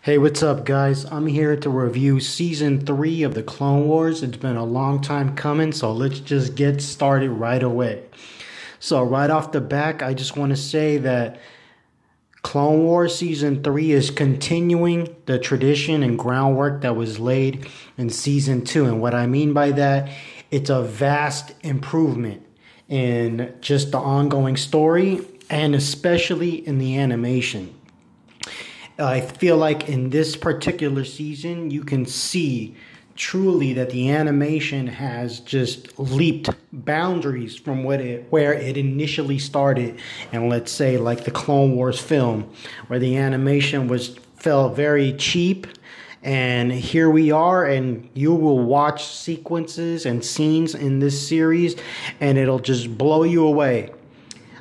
Hey, what's up, guys? I'm here to review season 3 of the Clone Wars. It's been a long time coming, so let's just get started right away. So, right off the back, I just want to say that Clone Wars season 3 is continuing the tradition and groundwork that was laid in season 2. And what I mean by that, it's a vast improvement in just the ongoing story and especially in the animation. I feel like in this particular season, you can see truly that the animation has just leaped boundaries from where it initially started. And let's say like the Clone Wars film, where the animation felt very cheap. And here we are, and you will watch sequences and scenes in this series, and it'll just blow you away.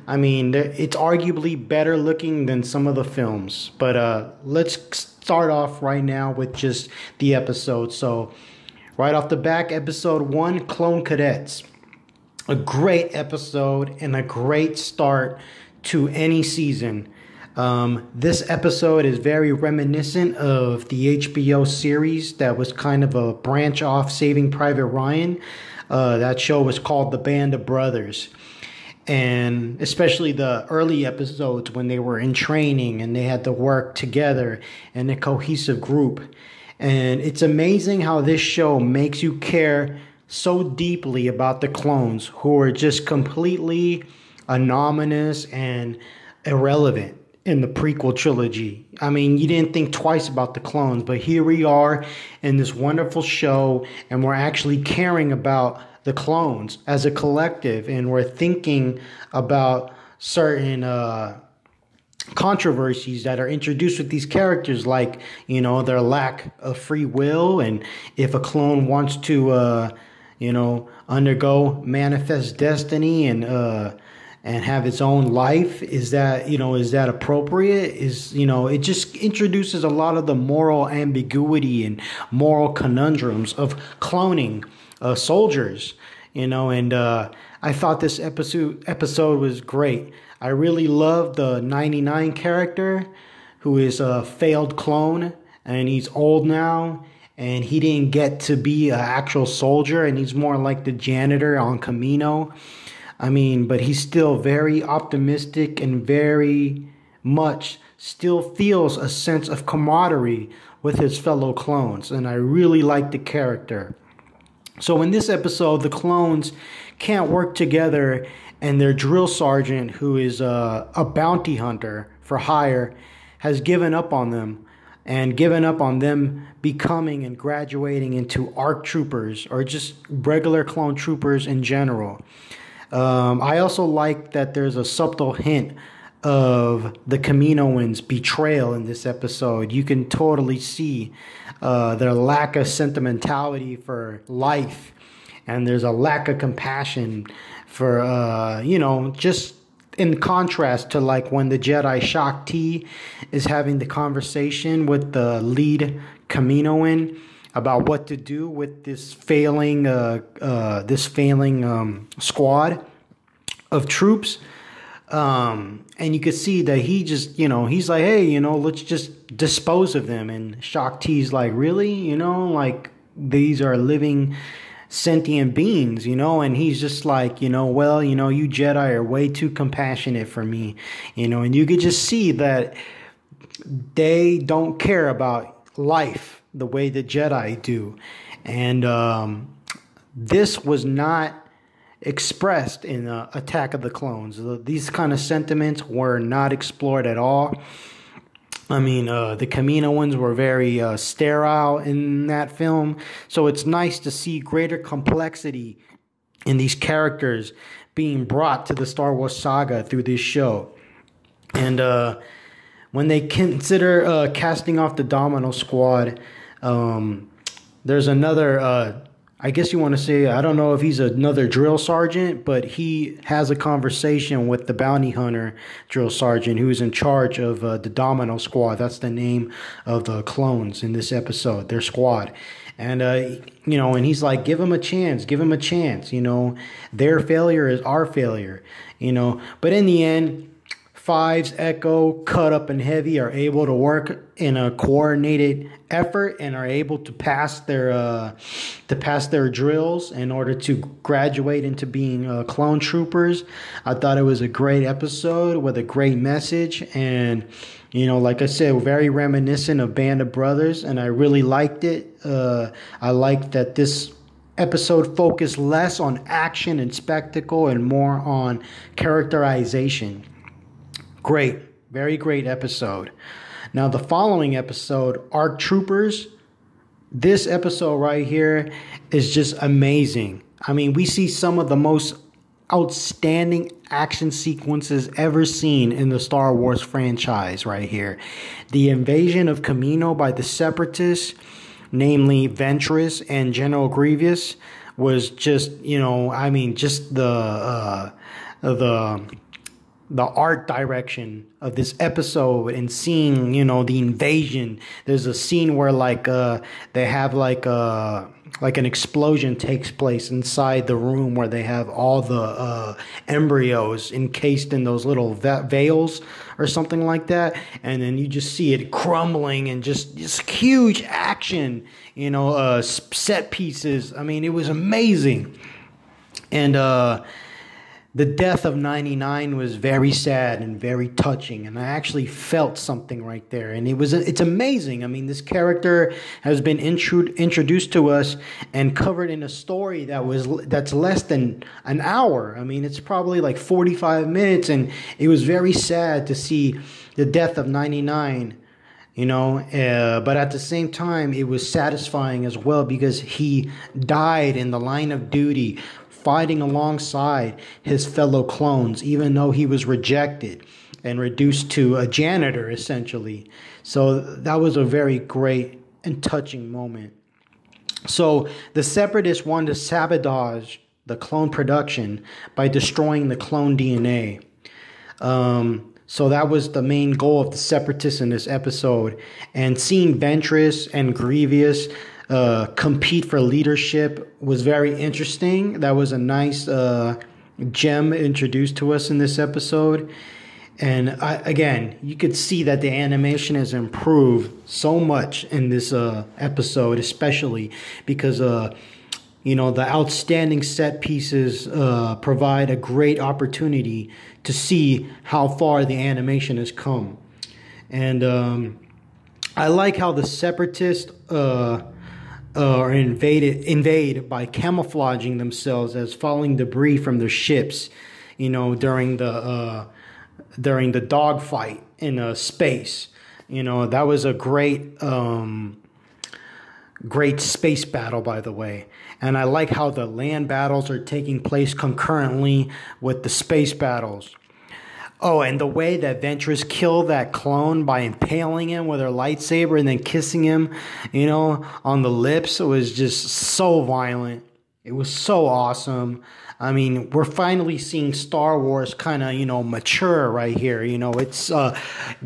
I mean, it's arguably better looking than some of the films. But let's start off right now with just the episode. So, right off the back, episode 1, Clone Cadets. A great episode and a great start to any season. This episode is very reminiscent of the HBO series that was kind of a branch off Saving Private Ryan. That show was called The Band of Brothers. And especially the early episodes when they were in training and they had to work together in a cohesive group. And it's amazing how this show makes you care so deeply about the clones who are just completely anonymous and irrelevant in the prequel trilogy. I mean, you didn't think twice about the clones, but here we are in this wonderful show, and we're actually caring about the clones as a collective, and we're thinking about certain controversies that are introduced with these characters, like, you know, their lack of free will, and if a clone wants to undergo manifest destiny and have its own life, is that appropriate? It just introduces a lot of the moral ambiguity and moral conundrums of cloning soldiers, and I thought this episode was great. I really loved the 99 character, who is a failed clone, and he's old now, and he didn't get to be an actual soldier, and he's more like the janitor on Camino. I mean, but he's still very optimistic and very much still feels a sense of camaraderie with his fellow clones, and I really like the character. So in this episode, the clones can't work together, and their drill sergeant, who is a bounty hunter for hire, has given up on them and given up on them becoming and graduating into ARC troopers, or just regular clone troopers in general. I also like that there's a subtle hint of the Kaminoans' betrayal in this episode. You can totally see their lack of sentimentality for life, and there's a lack of compassion for, just in contrast to like when the Jedi Shakti is having the conversation with the lead Kaminoan about what to do with this failing squad of troops. And you could see that he just, he's like, hey, let's just dispose of them. And Shakti's like, really? Like, these are living sentient beings, and he's just like, well, you Jedi are way too compassionate for me, and you could just see that they don't care about life the way the Jedi do. And this was not expressed in Attack of the Clones. These kind of sentiments were not explored at all. I mean, the Kaminoans were very sterile in that film, so it's nice to see greater complexity in these characters being brought to the Star Wars saga through this show. And when they consider casting off the Domino Squad, there's another, I guess you want to say, I don't know if he's another drill sergeant, but he has a conversation with the bounty hunter drill sergeant who's in charge of the Domino Squad. That's the name of the clones in this episode, their squad. And, and he's like, give him a chance, their failure is our failure, but in the end, Fives, Echo, Cut Up, and Heavy are able to work in a coordinated effort and are able to pass their drills in order to graduate into being clone troopers. I thought it was a great episode with a great message, and like I said, very reminiscent of Band of Brothers, and I really liked it. I liked that this episode focused less on action and spectacle and more on characterization. Great. Very great episode. Now, the following episode, ARC Troopers, this episode right here is just amazing. I mean, we see some of the most outstanding action sequences ever seen in the Star Wars franchise right here. The invasion of Kamino by the Separatists, namely Ventress and General Grievous, was just, just the art direction of this episode and seeing, the invasion. There's a scene where they have an explosion takes place inside the room where they have all the embryos encased in those little veils or something like that. And then you just see it crumbling and just huge action, set pieces. I mean, it was amazing. And, the death of 99 was very sad and very touching, and I actually felt something right there. And it's amazing. I mean, this character has been introduced to us and covered in a story that's less than an hour. I mean, it's probably like 45 minutes, and it was very sad to see the death of 99. But at the same time, it was satisfying as well because he died in the line of duty, fighting alongside his fellow clones, even though he was rejected and reduced to a janitor, essentially. So that was a very great and touching moment. So the Separatists wanted to sabotage the clone production by destroying the clone DNA. So that was the main goal of the Separatists in this episode. And seeing Ventress and Grievous compete for leadership was very interesting. That was a nice gem introduced to us in this episode. And again, you could see that the animation has improved so much in this episode, especially because the outstanding set pieces provide a great opportunity to see how far the animation has come. And I like how the Separatists are invade by camouflaging themselves as falling debris from their ships, during the dogfight in space. That was a great space battle, by the way. And I like how the land battles are taking place concurrently with the space battles. Oh, and the way that Ventress killed that clone by impaling him with her lightsaber and then kissing him, on the lips, was just so violent. It was so awesome. I mean, we're finally seeing Star Wars kind of, mature right here. It's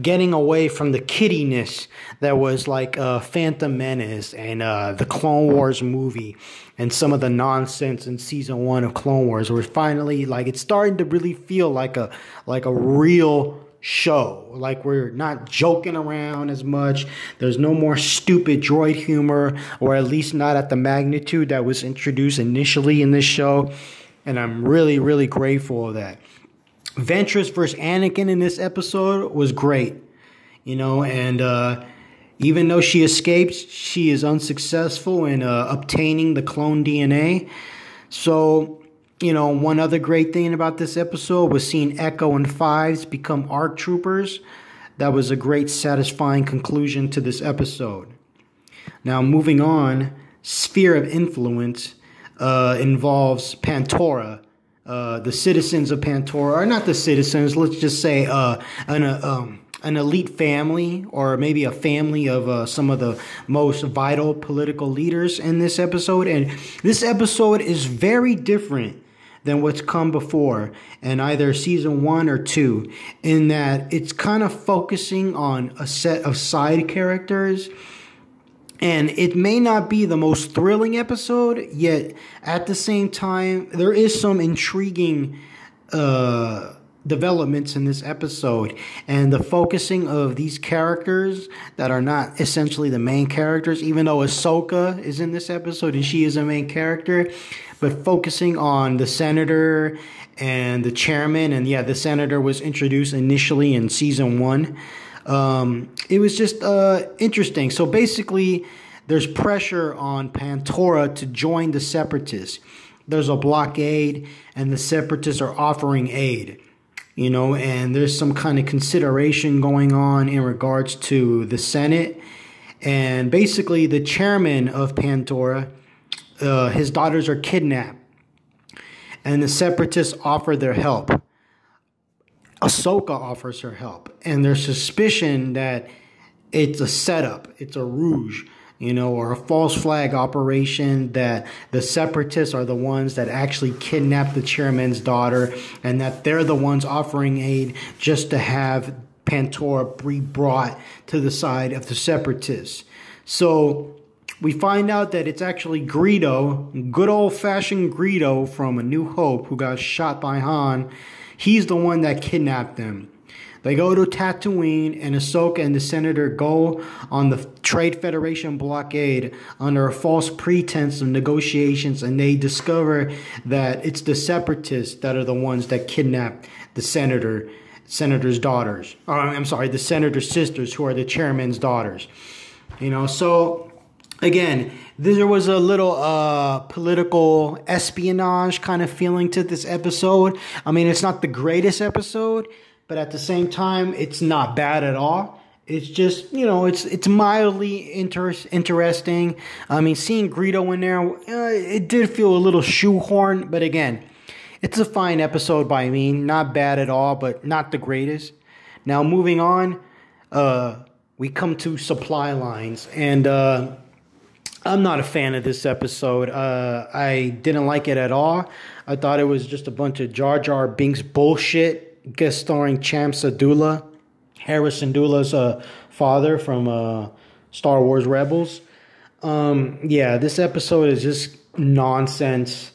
getting away from the kiddiness that was like Phantom Menace and the Clone Wars movie and some of the nonsense in season 1 of Clone Wars. We're finally it's starting to really feel like a real show. Like we're not joking around as much. There's no more stupid droid humor, or at least not at the magnitude that was introduced initially in this show. And I'm really, really grateful of that. Ventress versus Anakin in this episode was great. And even though she escapes, she is unsuccessful in obtaining the clone DNA. So, one other great thing about this episode was seeing Echo and Fives become ARC Troopers. That was a great, satisfying conclusion to this episode. Now, moving on, Sphere of Influence involves Pantora. The citizens of Pantora, or not the citizens, let's just say an elite family, or maybe a family of some of the most vital political leaders in this episode. And this episode is very different than what's come before in either season 1 or 2, in that it's kind of focusing on a set of side characters. And it may not be the most thrilling episode, yet at the same time, there is some intriguing developments in this episode, and the focusing of these characters that are not essentially the main characters, even though Ahsoka is in this episode and she is a main character, but focusing on the senator and the chairman. And yeah, the senator was introduced initially in season 1. It was just interesting. So basically, there's pressure on Pandora to join the Separatists. There's a blockade, and the Separatists are offering aid. And there's some kind of consideration going on in regards to the Senate. And basically, the chairman of Pandora, his daughters are kidnapped. And the Separatists offer their help. Ahsoka offers her help. And there's suspicion that it's a setup. It's a ruse. Or a false flag operation, that the Separatists are the ones that actually kidnapped the chairman's daughter, and that they're the ones offering aid just to have Pandora be brought to the side of the Separatists. So we find out that it's actually Greedo, good old-fashioned Greedo from A New Hope, who got shot by Han. He's the one that kidnapped them. They go to Tatooine, and Ahsoka and the Senator go on the Trade Federation blockade under a false pretense of negotiations, and they discover that it's the Separatists that are the ones that kidnapped the Senator's daughters. Or, I'm sorry, the Senator's sisters, who are the chairman's daughters. So again, there was a little political espionage kind of feeling to this episode. I mean, it's not the greatest episode, but at the same time, it's not bad at all. It's just, it's mildly interesting. I mean, seeing Greedo in there, it did feel a little shoehorned. But again, it's a fine episode by me. Not bad at all, but not the greatest. Now, moving on, we come to supply lines. And I'm not a fan of this episode. I didn't like it at all. I thought it was just a bunch of Jar Jar Binks bullshit. Guest starring Cham Syndulla, Hera Syndulla's father from Star Wars Rebels. Yeah, this episode is just nonsense.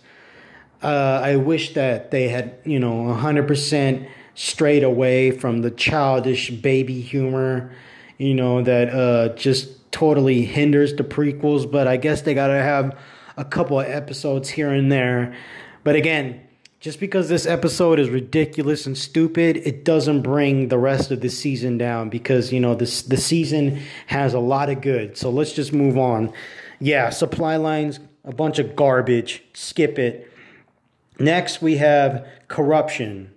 I wish that they had, 100% strayed away from the childish baby humor, that just totally hinders the prequels. But I guess they got to have a couple of episodes here and there. But again, just because this episode is ridiculous and stupid, it doesn't bring the rest of the season down, because, the season has a lot of good. So let's just move on. Yeah, supply lines, a bunch of garbage. Skip it. Next, we have Corruption,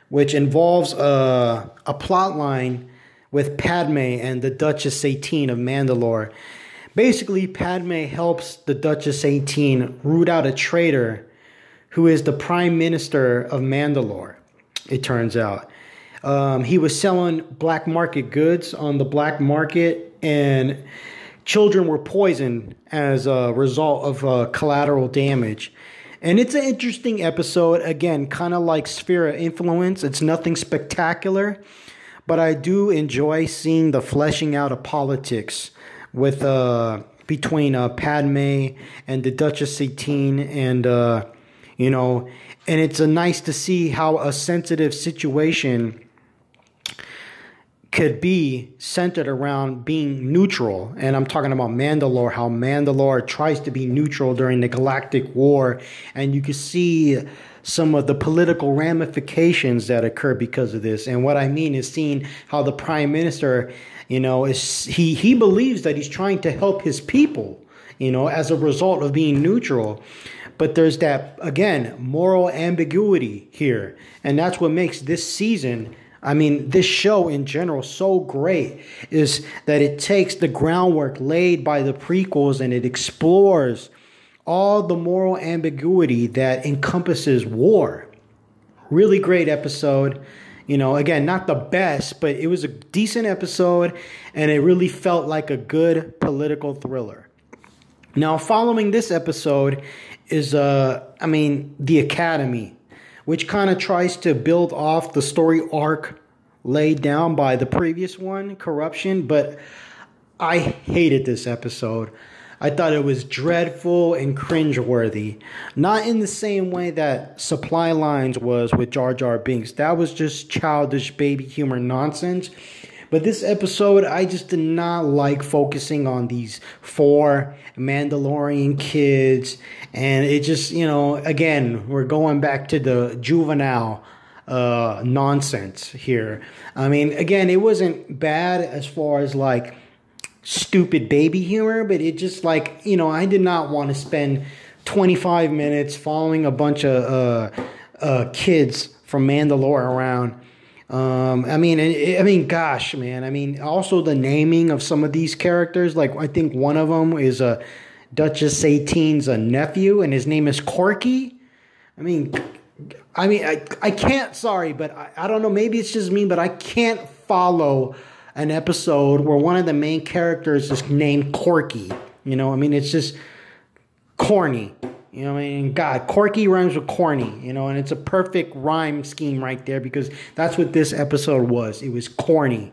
which involves a plot line with Padme and the Duchess 18 of Mandalore. Basically, Padme helps the Duchess 18 root out a traitor who is the Prime Minister of Mandalore, it turns out. He was selling black market goods on the black market, and children were poisoned as a result of collateral damage. And it's an interesting episode. Again, kind of like Sphere of Influence. It's nothing spectacular, but I do enjoy seeing the fleshing out of politics with between Padme and the Duchess 18, and and it's nice to see how a sensitive situation could be centered around being neutral. And I'm talking about Mandalore, how Mandalore tries to be neutral during the Galactic War. And you can see some of the political ramifications that occur because of this. And what I mean is seeing how the Prime Minister, he believes that he's trying to help his people, as a result of being neutral. But there's that, again, moral ambiguity here. And that's what makes this season, this show in general, so great, is that it takes the groundwork laid by the prequels and it explores all the moral ambiguity that encompasses war. Really great episode. Again, not the best, but it was a decent episode, and it really felt like a good political thriller. Now, following this episode is, The Academy, which kind of tries to build off the story arc laid down by the previous one, Corruption, but I hated this episode. I thought it was dreadful and cringeworthy. Not in the same way that Supply Lines was with Jar Jar Binks. That was just childish baby humor nonsense. But this episode, I just did not like focusing on these 4 Mandalorian kids. And it just, again, we're going back to the juvenile nonsense here. I mean, again, it wasn't bad as far as like stupid baby humor, but it just like, I did not want to spend 25 minutes following a bunch of kids from Mandalore around. I mean, gosh, man. I mean, also the naming of some of these characters. Like, I think one of them is Duchess 18's nephew, and his name is Corky. I can't. Sorry, but I don't know. Maybe it's just me, but I can't follow an episode where one of the main characters is named Corky. It's just corny. God, Corky rhymes with corny, and it's a perfect rhyme scheme right there because that's what this episode was. It was corny.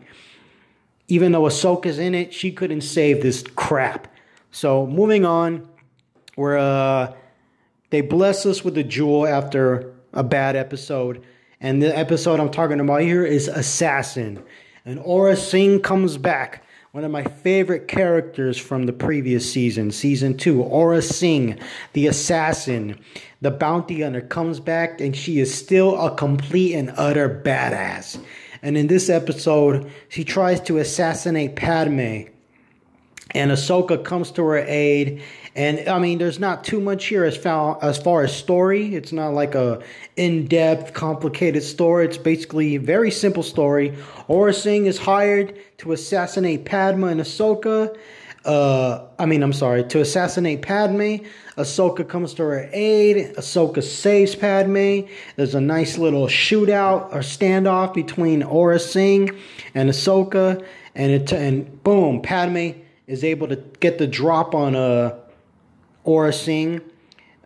Even though Ahsoka's in it, she couldn't save this crap. So moving on, where they bless us with a jewel after a bad episode. And the episode I'm talking about here is Assassin. And Aura Singh comes back. One of my favorite characters from the previous season, season 2, Aura Singh, the assassin, the bounty hunter, comes back and she is still a complete and utter badass. And in this episode, she tries to assassinate Padme. And Ahsoka comes to her aid. And, I mean, there's not too much here as far as story. It's not like a in-depth, complicated story. It's basically a very simple story. Aura Singh is hired to assassinate Padme and Ahsoka. To assassinate Padme. Ahsoka comes to her aid. Ahsoka saves Padme. There's a nice little shootout or standoff between Aura Singh and Ahsoka. And boom, Padme is able to get the drop on Aura Singh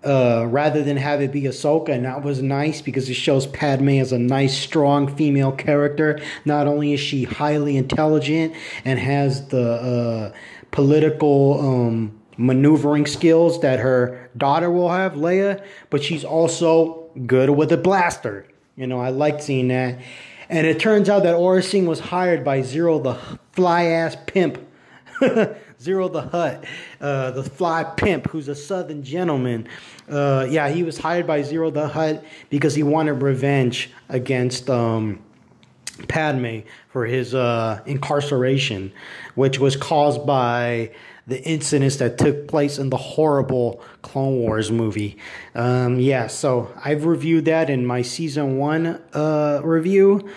rather than have it be Ahsoka. And that was nice because it shows Padme as a nice, strong female character. Not only is she highly intelligent and has the political maneuvering skills that her daughter will have, Leia, but she's also good with a blaster. I liked seeing that. And it turns out that Aura Singh was hired by Zero the fly-ass pimp. Zero the Hutt, the fly pimp, who's a southern gentleman. He was hired by Zero the Hutt because he wanted revenge against Padme for his incarceration, which was caused by the incidents that took place in the horrible Clone Wars movie. So I've reviewed that in my season 1 review,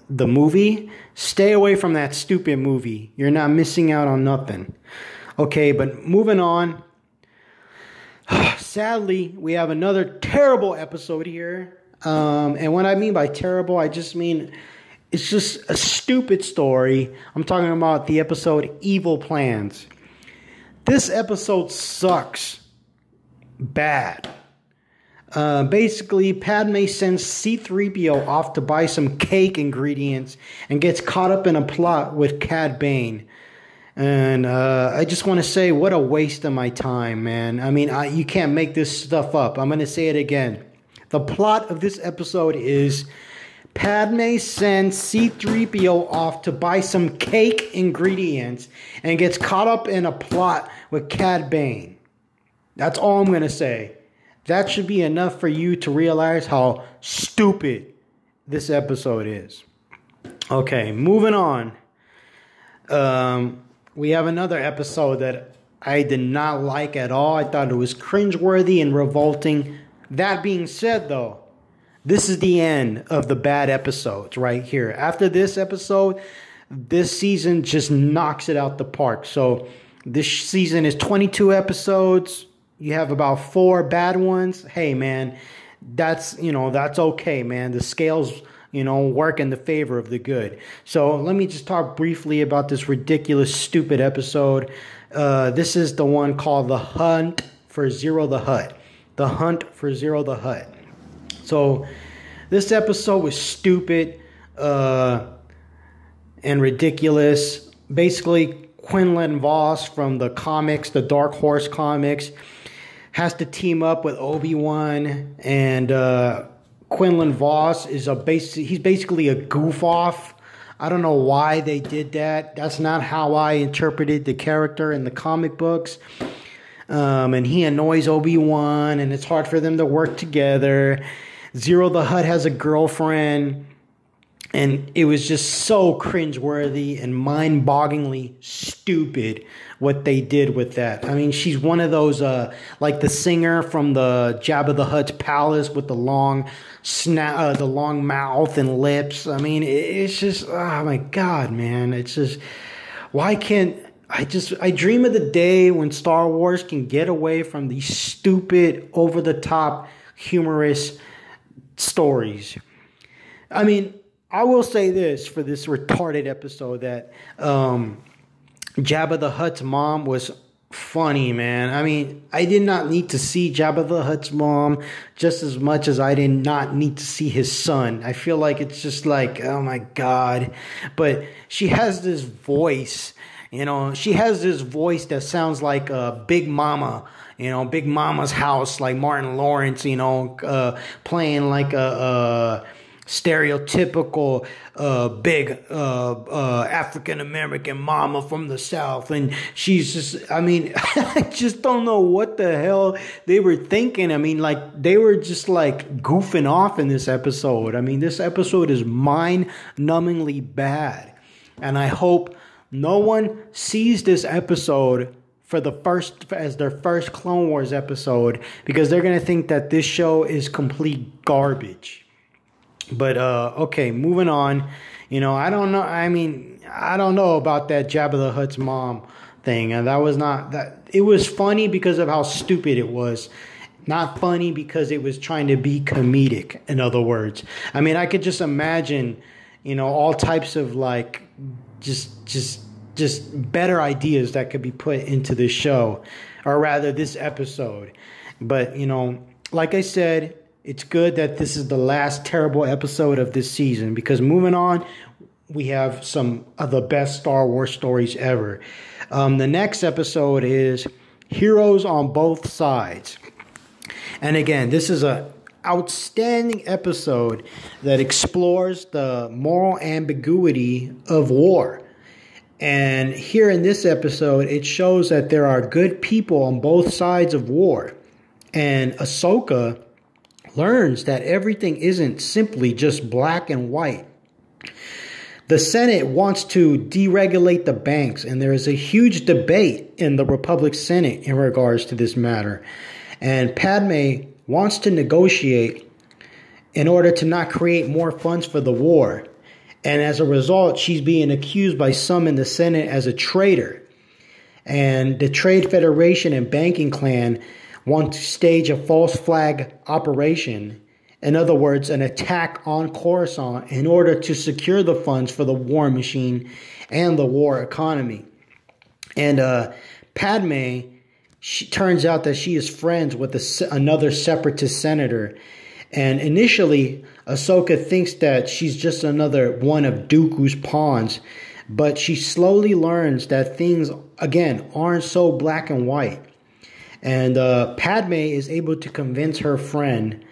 the movie. Stay away from that stupid movie. You're not missing out on nothing. Okay, but moving on. Sadly, we have another terrible episode here. And what I mean by terrible, I just mean it's just a stupid story. I'm talking about the episode Evil Plans. This episode sucks bad. Basically, Padme sends C-3PO off to buy some cake ingredients and gets caught up in a plot with Cad Bane. And I just want to say, what a waste of my time, man. I mean, you can't make this stuff up. I'm going to say it again. The plot of this episode is Padme sends C-3PO off to buy some cake ingredients and gets caught up in a plot with Cad Bane. That's all I'm going to say. That should be enough for you to realize how stupid this episode is. Okay, moving on. We have another episode that I did not like at all. I thought it was cringeworthy and revolting. That being said, though, this is the end of the bad episodes right here. After this episode, this season just knocks it out the park. So this season is 22 episodes. You have about 4 bad ones. Hey, man, that's okay, man. The scales, work in the favor of the good. So let me just talk briefly about this ridiculous, stupid episode. This is the one called The Hunt for Zero the Hutt. The Hunt for Zero the Hutt. So this episode was stupid and ridiculous. Basically, Quinlan Voss from the comics, the Dark Horse comics, has to team up with Obi-Wan, and Quinlan Voss is he's basically a goof off. I don't know why they did that. That's not how I interpreted the character in the comic books. And he annoys Obi-Wan, and it's hard for them to work together. Zero the Hutt has a girlfriend, and it was just so cringeworthy and mind-bogglingly stupid what they did with that. I mean, she's one of those, like the singer from the Jabba the Hutt's palace with the long mouth and lips. I mean, it's just, oh my God, man. It's just, why can't... I dream of the day when Star Wars can get away from these stupid, over-the-top, humorous stories. I mean, I will say this for this retarded episode, that Jabba the Hutt's mom was funny, man. I mean, I did not need to see Jabba the Hutt's mom just as much as I did not need to see his son. I feel like it's just like, oh my God. But she has this voice. You know, she has this voice that sounds like Big Mama, you know, Big Mama's House, like Martin Lawrence, you know, playing like a stereotypical big African-American mama from the South. And she's just, I mean, I just don't know what the hell they were thinking. I mean, like, they were just like goofing off in this episode. I mean, this episode is mind-numbingly bad. And I hope no one sees this episode as their first Clone Wars episode, because they're going to think that this show is complete garbage. But, okay, moving on. You know, I don't know. I mean, I don't know about that Jabba the Hutt's mom thing. And that was not that. It was funny because of how stupid it was. Not funny because it was trying to be comedic, in other words. I mean, I could just imagine, you know, all types of like just better ideas that could be put into this show, or rather this episode. But, you know, like I said, it's good that this is the last terrible episode of this season, because moving on, we have some of the best Star Wars stories ever. The next episode is Heroes on Both Sides. And again, this is a outstanding episode that explores the moral ambiguity of war. And here in this episode, it shows that there are good people on both sides of war. And Ahsoka learns that everything isn't simply just black and white. The Senate wants to deregulate the banks, and there is a huge debate in the Republic Senate in regards to this matter. And Padme wants to negotiate in order to not create more funds for the war. And as a result, she's being accused by some in the Senate as a traitor. And the Trade Federation and banking clan want to stage a false flag operation. In other words, an attack on Coruscant in order to secure the funds for the war machine and the war economy. And Padme, turns out that she is friends with another separatist senator. And initially, Ahsoka thinks that she's just another one of Dooku's pawns. But she slowly learns that things, again, aren't so black and white. And Padme is able to convince her friend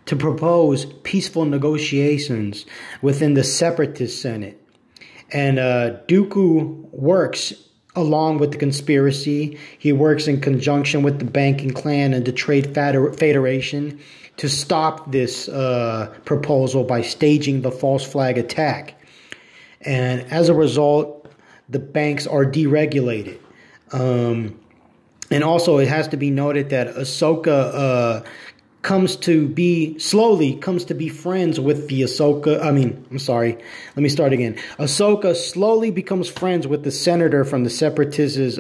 to propose peaceful negotiations within the separatist Senate. And Dooku works along with the conspiracy. He works in conjunction with the banking clan and the Trade Federation to stop this proposal by staging the false flag attack. And as a result, the banks are deregulated. And also, it has to be noted that Ahsoka comes to be friends with the Ahsoka slowly becomes friends with the senator from the separatists'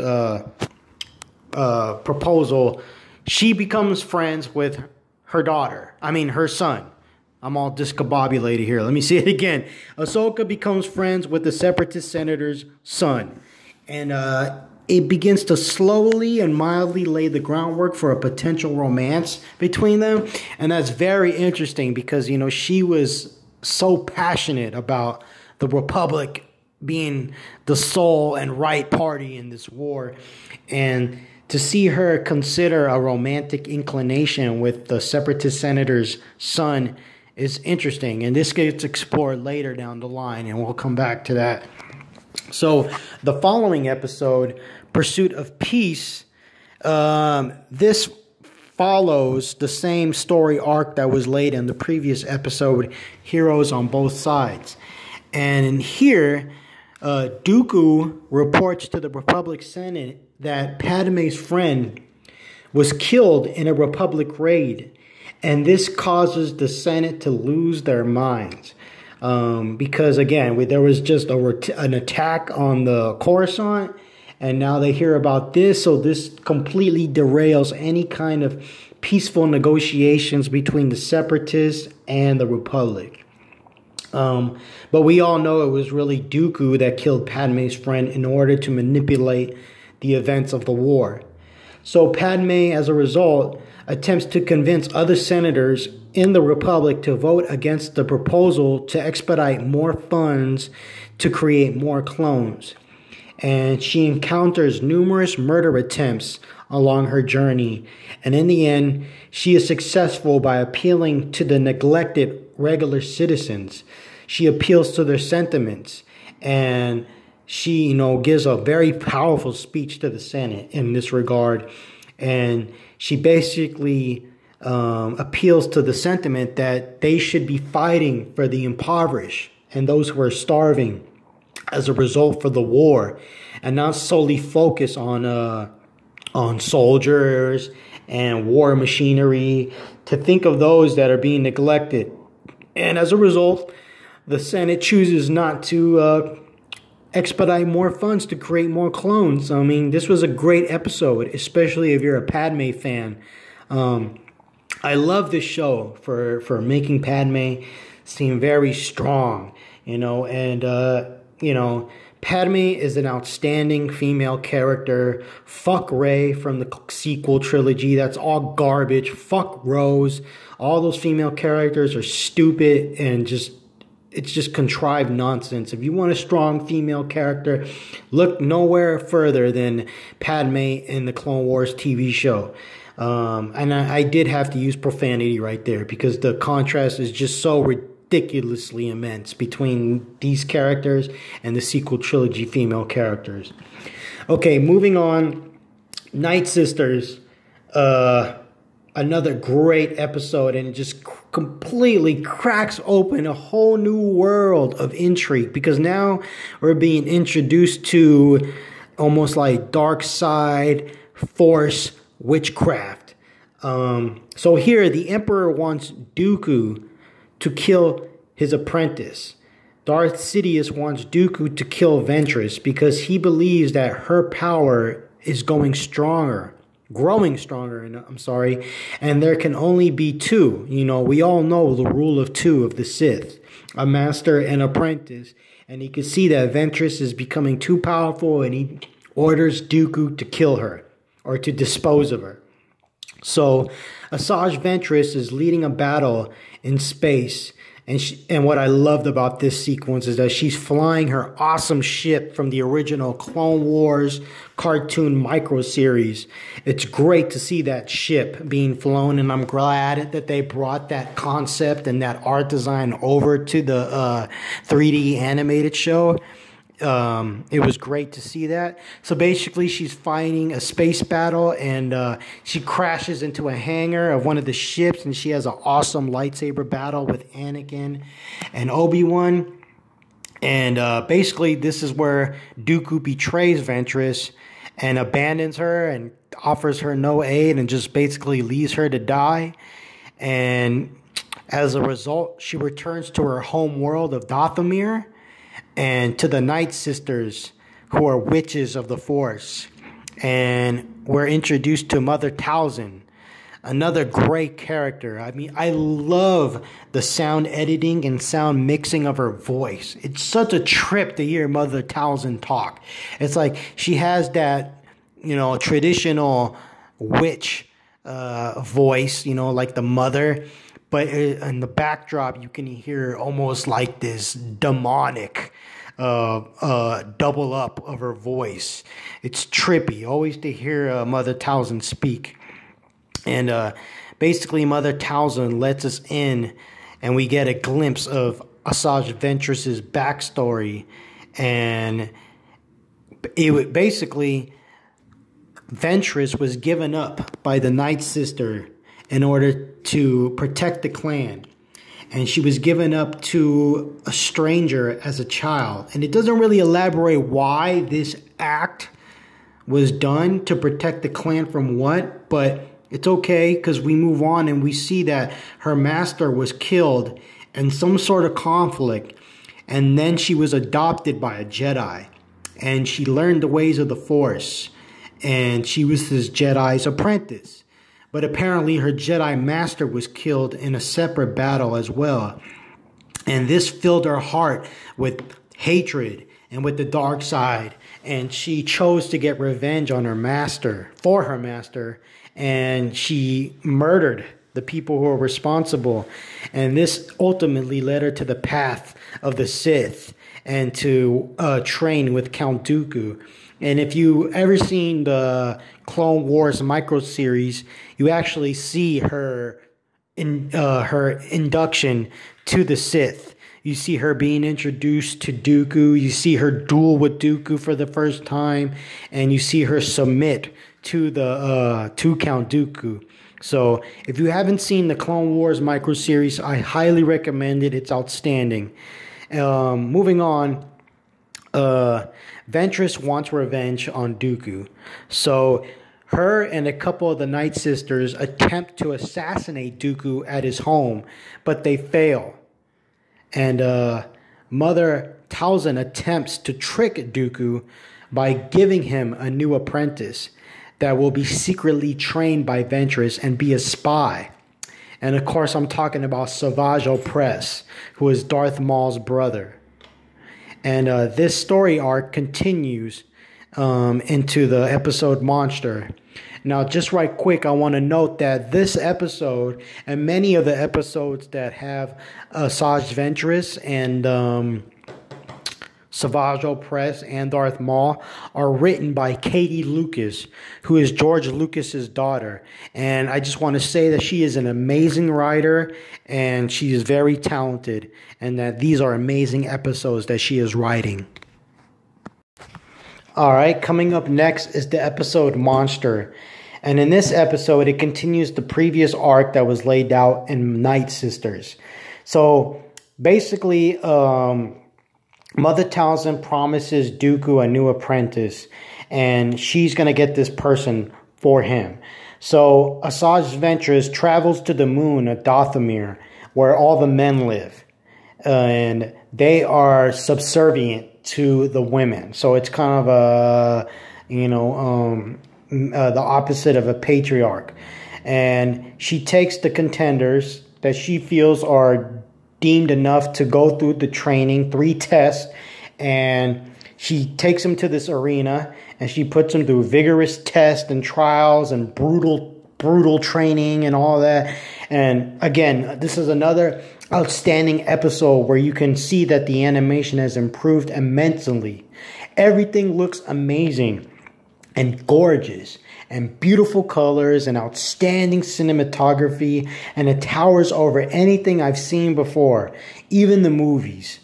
proposal. She becomes friends with her son. I'm all discombobulated here. Let me say it again. Ahsoka becomes friends with the separatist senator's son. And it begins to slowly and mildly lay the groundwork for a potential romance between them. And that's very interesting because, you know, she was so passionate about the Republic being the sole and right party in this war. And to see her consider a romantic inclination with the separatist senator's son is interesting. And this gets explored later down the line, and we'll come back to that. So the following episode, Pursuit of Peace, this follows the same story arc that was laid in the previous episode, Heroes on Both Sides. And in here, Dooku reports to the Republic Senate that Padme's friend was killed in a Republic raid. And this causes the Senate to lose their minds. Because, again, there was just an attack on the Coruscant. And now they hear about this. So this completely derails any kind of peaceful negotiations between the Separatists and the Republic. But we all know it was really Dooku that killed Padme's friend in order to manipulate the events of the war. So Padme, as a result, attempts to convince other senators in the Republic to vote against the proposal to expedite more funds to create more clones. And she encounters numerous murder attempts along her journey. And in the end, she is successful by appealing to the neglected regular citizens. She appeals to their sentiments. And she, gives a very powerful speech to the Senate in this regard. And she basically appeals to the sentiment that they should be fighting for the impoverished and those who are starving as a result for the war, and not solely focus on soldiers and war machinery, to think of those that are being neglected. And as a result, the Senate chooses not to expedite more funds to create more clones. I mean, this was a great episode, especially if you're a Padme fan. I love this show for making Padme seem very strong, Padme is an outstanding female character. Fuck Rey from the sequel trilogy. That's all garbage. Fuck Rose. All those female characters are stupid and it's just contrived nonsense. If you want a strong female character, look nowhere further than Padme in the Clone Wars TV show. And I did have to use profanity right there because the contrast is just so ridiculously immense between these characters and the sequel trilogy female characters. Okay, moving on. Night Sisters. Another great episode, and it just completely cracks open a whole new world of intrigue because now we're being introduced to almost like dark side, force, witchcraft. So here, the Emperor wants Dooku to kill his apprentice. Darth Sidious wants Dooku to kill Ventress because he believes that her power is growing stronger, and there can only be two. We all know the rule of two of the Sith, a master and apprentice, and he can see that Ventress is becoming too powerful, and he orders Dooku to kill her or to dispose of her. So Asajj Ventress is leading a battle in space. And what I loved about this sequence is that she's flying her awesome ship from the original Clone Wars cartoon micro series. It's great to see that ship being flown, and I'm glad that they brought that concept and that art design over to the 3D animated show. It was great to see that. So basically she's fighting a space battle, and she crashes into a hangar of one of the ships, and she has an awesome lightsaber battle with Anakin and Obi-Wan. And basically this is where Dooku betrays Ventress and abandons her and offers her no aid and just basically leaves her to die. And as a result, she returns to her home world of Dathomir and to the Night Sisters, who are witches of the Force. And we're introduced to Mother Talzin, another great character. I mean, I love the sound editing and sound mixing of her voice. It's such a trip to hear Mother Talzin talk. It's like she has that, traditional witch voice, like the mother. But in the backdrop, you can hear almost like this demonic double up of her voice. It's trippy, always to hear Mother Talzin speak. And basically, Mother Talzin lets us in, and we get a glimpse of Asajj Ventress's backstory. And basically, Ventress was given up by the Night Sister in order to protect the clan. And she was given up to a stranger as a child. And it doesn't really elaborate why this act was done to protect the clan from what, but it's okay because we move on and we see that her master was killed in some sort of conflict. And then she was adopted by a Jedi. And she learned the ways of the Force. And she was this Jedi's apprentice. But apparently her Jedi master was killed in a separate battle as well. And this filled her heart with hatred and with the dark side. And she chose to get revenge on her master, for her master. And she murdered the people who were responsible. And this ultimately led her to the path of the Sith and to train with Count Dooku. And if you ever seen the Clone Wars micro series, you actually see her induction to the Sith. You see her being introduced to Dooku. You see her duel with Dooku for the first time, and you see her submit to the to Count Dooku. So if you haven't seen the Clone Wars micro series, I highly recommend it. It's outstanding. Moving on. Ventress wants revenge on Dooku. So her and a couple of the Night Sisters attempt to assassinate Dooku at his home, but they fail. And Mother Talzin attempts to trick Dooku by giving him a new apprentice that will be secretly trained by Ventress and be a spy. And of course, I'm talking about Asajj Ventress, who is Darth Maul's brother. And this story arc continues into the episode Monster. Now, just right quick, I want to note that this episode and many of the episodes that have Asajj Ventress and Asajj Ventress and Darth Maul are written by Katie Lucas, who is George Lucas's daughter. And I just want to say that she is an amazing writer and she is very talented, and that these are amazing episodes that she is writing. All right, coming up next is the episode Monster. And in this episode, it continues the previous arc that was laid out in Night Sisters. So basically, Mother Talzin promises Dooku a new apprentice, and she's going to get this person for him. So Asajj Ventress travels to the moon of Dathomir, where all the men live. And they are subservient to the women. So it's kind of a, the opposite of a patriarch. And she takes the contenders that she feels are deemed enough to go through the training, 3 tests, and she takes them to this arena and she puts them through vigorous tests and trials and brutal training and all that. And again, this is another outstanding episode where you can see that the animation has improved immensely. Everything looks amazing and gorgeous and beautiful colors and outstanding cinematography, and it towers over anything I've seen before, even the movies.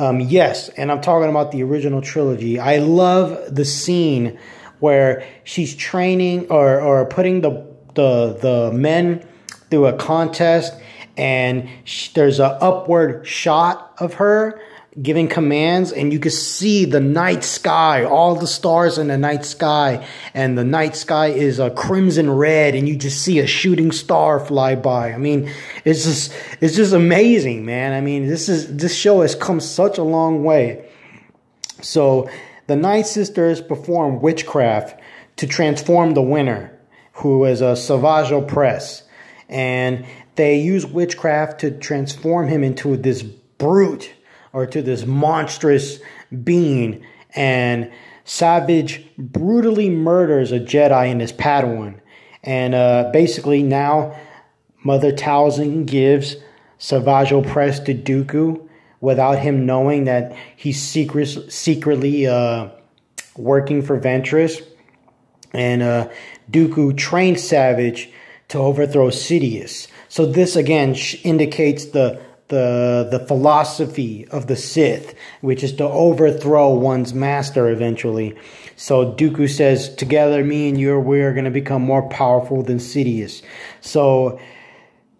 Yes, and I'm talking about the original trilogy. I love the scene where she's training or putting the men through a contest, and there's an upward shot of her giving commands, and you can see the night sky, all the stars in the night sky, and the night sky is a crimson red, and you just see a shooting star fly by. I mean, it's just amazing, man. I mean, this show has come such a long way. So the Night Sisters perform witchcraft to transform the winner, who is a Asajj Ventress, and they use witchcraft to transform him into this brute, or to this monstrous being, and Savage brutally murders a Jedi and his Padawan. And basically now Mother Talzin gives Asajj Ventress to Dooku without him knowing that he's secretly working for Ventress. And Dooku trained Savage to overthrow Sidious. So this again indicates the philosophy of the Sith, which is to overthrow one's master eventually. So Dooku says, together, me and you, we are going to become more powerful than Sidious. So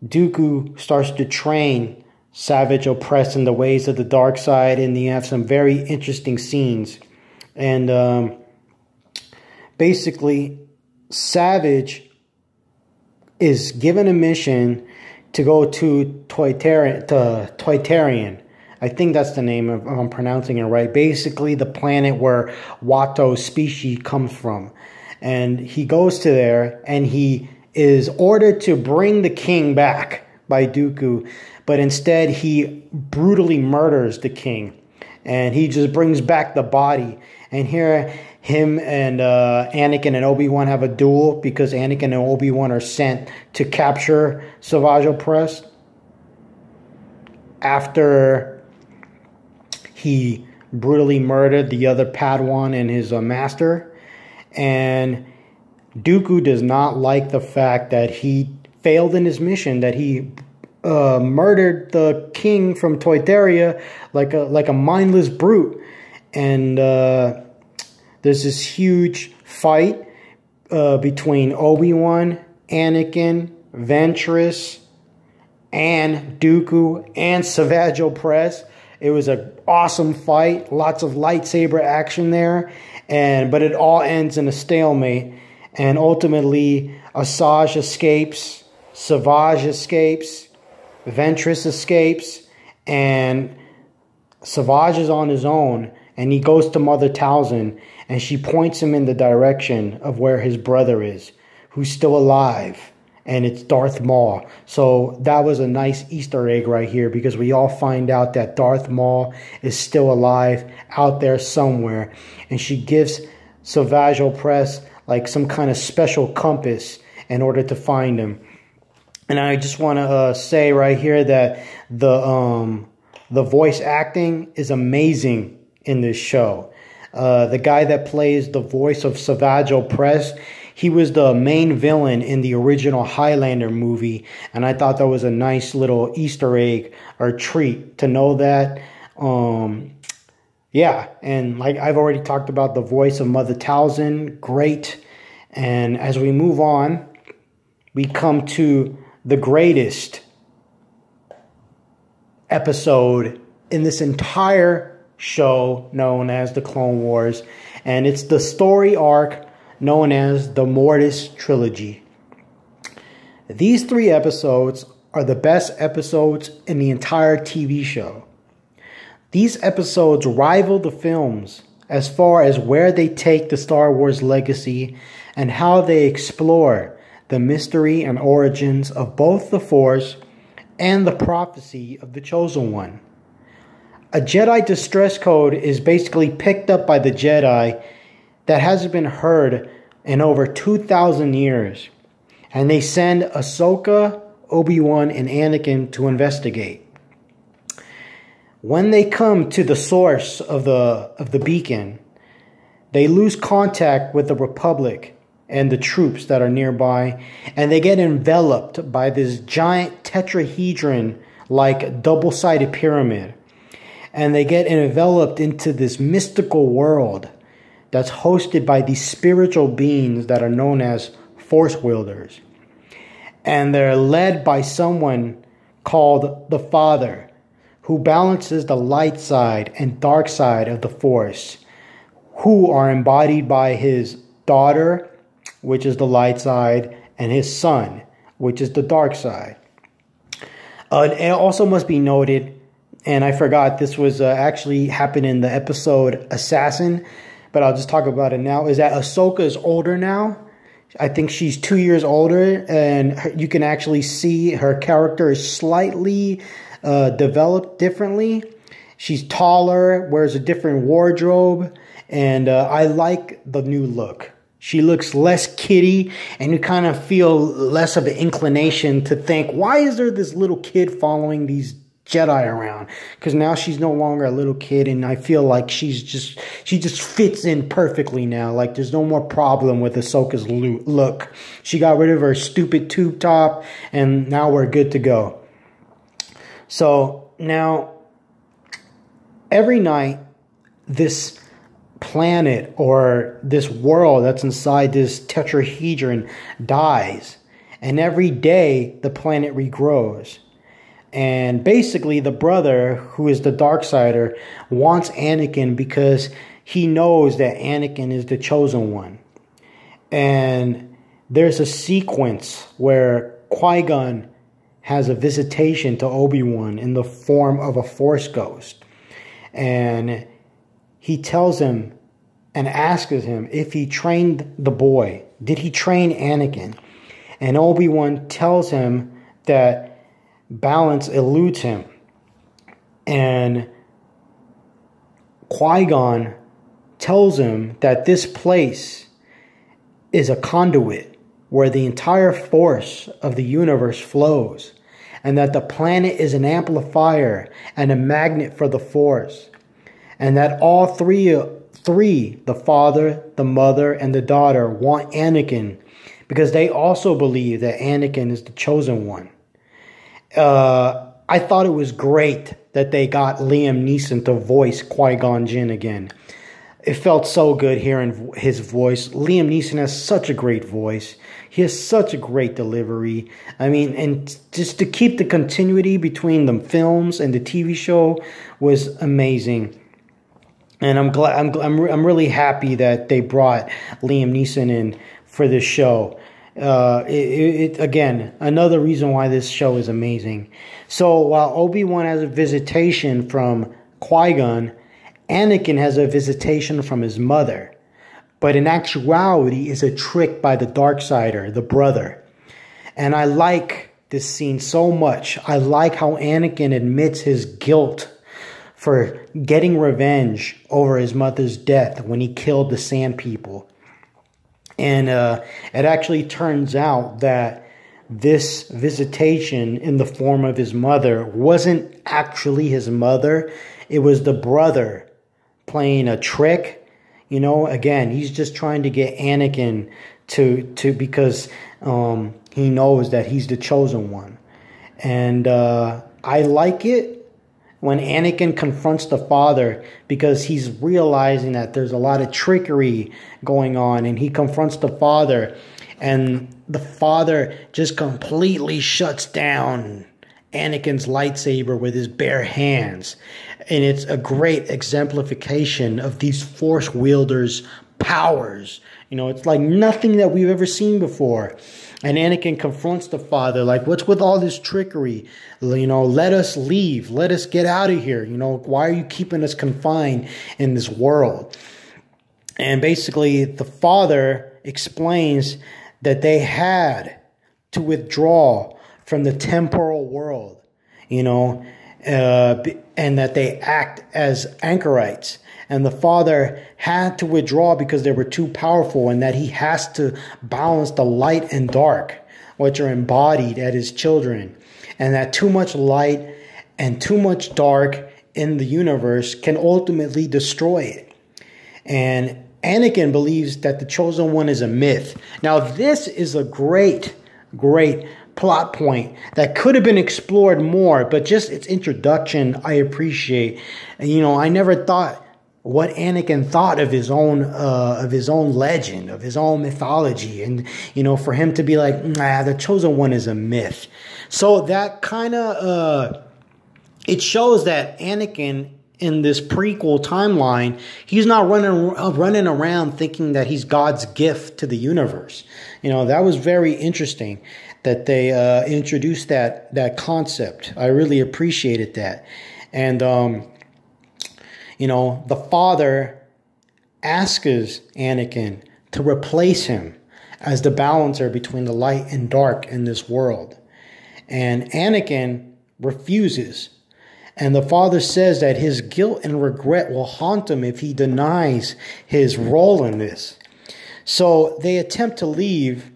Dooku starts to train Savage Opress in the ways of the dark side, and you have some very interesting scenes. And basically, Savage is given a mission to go to Toitarian. I think that's the name, if I'm pronouncing it right. Basically, the planet where Watto's species comes from. And he goes to there, and he is ordered to bring the king back by Dooku. But instead, he brutally murders the king. And he just brings back the body. And here, him and Anakin and Obi-Wan have a duel, because Anakin and Obi-Wan are sent to capture Savage Opress after he brutally murdered the other Padawan and his master. And Dooku does not like the fact that he failed in his mission, that he murdered the king from Toitaria like a mindless brute. And there's this huge fight between Obi-Wan, Anakin, Ventress, and Dooku, and Savage Opress. It was an awesome fight, lots of lightsaber action there, but it all ends in a stalemate. And ultimately, Asajj escapes, Savage escapes, Ventress escapes, and Savage is on his own. And he goes to Mother Talzin, and she points him in the direction of where his brother is, who's still alive. And it's Darth Maul. So that was a nice Easter egg right here, because we all find out that Darth Maul is still alive out there somewhere. And she gives Savage Opress like some kind of special compass in order to find him. And I just want to say right here that the voice acting is amazing in this show. The guy that plays the voice of Savage Opress, he was the main villain in the original Highlander movie, and I thought that was a nice little Easter egg or treat to know that. Yeah, and like I've already talked about the voice of Mother Talzin, great. And as we move on, we come to the greatest episode in this entire show known as the Clone Wars, and it's the story arc known as the Mortis Trilogy. These 3 episodes are the best episodes in the entire TV show. These episodes rival the films as far as where they take the Star Wars legacy and how they explore the mystery and origins of both the Force and the prophecy of the Chosen One. A Jedi distress code is basically picked up by the Jedi that hasn't been heard in over 2,000 years. And they send Ahsoka, Obi-Wan, and Anakin to investigate. When they come to the source of the beacon, they lose contact with the Republic and the troops that are nearby, and they get enveloped by this giant tetrahedron-like double-sided pyramid. And they get enveloped into this mystical world that's hosted by these spiritual beings that are known as Force Wielders. And they're led by someone called the Father, who balances the light side and dark side of the Force, who are embodied by his daughter, which is the light side, and his son, which is the dark side. It also must be noted, and I forgot, this was actually happened in the episode Assassin, but I'll just talk about it now, is that Ahsoka is older now. I think she's 2 years older, and you can actually see her character is slightly developed differently. She's taller, wears a different wardrobe, and I like the new look. She looks less kiddie, and you kind of feel less of an inclination to think, why is there this little kid following these Jedi around, because now she's no longer a little kid, and I feel like she just fits in perfectly now. Like there's no more problem with Ahsoka's look. She got rid of her stupid tube top, and now we're good to go. So now every night this planet or this world that's inside this tetrahedron dies, and every day the planet regrows. And basically the brother, who is the Darksider, wants Anakin because he knows that Anakin is the chosen one. And there's a sequence where Qui-Gon has a visitation to Obi-Wan in the form of a Force ghost. And he tells him and asks him if he trained the boy. Did he train Anakin? And Obi-Wan tells him that balance eludes him. And Qui-Gon tells him that this place is a conduit where the entire force of the universe flows, and that the planet is an amplifier and a magnet for the force, and that all three, the father, the mother, and the daughter, want Anakin because they also believe that Anakin is the chosen one. I thought it was great that they got Liam Neeson to voice Qui-Gon Jinn again. It felt so good hearing his voice. Liam Neeson has such a great voice. He has such a great delivery. I mean, and just to keep the continuity between the films and the TV show was amazing. And I'm glad. I'm really happy that they brought Liam Neeson in for this show. Again, another reason why this show is amazing. So while Obi-Wan has a visitation from Qui-Gon, Anakin has a visitation from his mother. But in actuality, is a trick by the Darksider, the brother. And I like this scene so much. I like how Anakin admits his guilt for getting revenge over his mother's death when he killed the Sand People. And it actually turns out that this visitation in the form of his mother wasn't actually his mother. It was the brother playing a trick. You know, again, he's just trying to get Anakin to because he knows that he's the chosen one. And I like it when Anakin confronts the father, because he's realizing that there's a lot of trickery going on, and he confronts the father, and the father just completely shuts down Anakin's lightsaber with his bare hands. And it's a great exemplification of these Force wielders' powers. You know, it's like nothing that we've ever seen before. And Anakin confronts the father, like, what's with all this trickery? You know, let us leave. Let us get out of here. You know, why are you keeping us confined in this world? And basically, the father explains that they had to withdraw from the temporal world, you know, and that they act as anchorites. And the father had to withdraw because they were too powerful, and that he has to balance the light and dark, which are embodied as his children. And that too much light and too much dark in the universe can ultimately destroy it. And Anakin believes that the chosen one is a myth. Now, this is a great plot point that could have been explored more, but just its introduction, I appreciate. You know, I never thought what Anakin thought of his own legend, of his own mythology, and you know, for him to be like, nah, the chosen one is a myth. So that kind of it shows that Anakin in this prequel timeline, he's not running around thinking that he's God's gift to the universe. You know, that was very interesting that they introduced that concept. I really appreciated that. And you know, the father asks Anakin to replace him as the balancer between the light and dark in this world. And Anakin refuses. And the father says that his guilt and regret will haunt him if he denies his role in this. So they attempt to leave,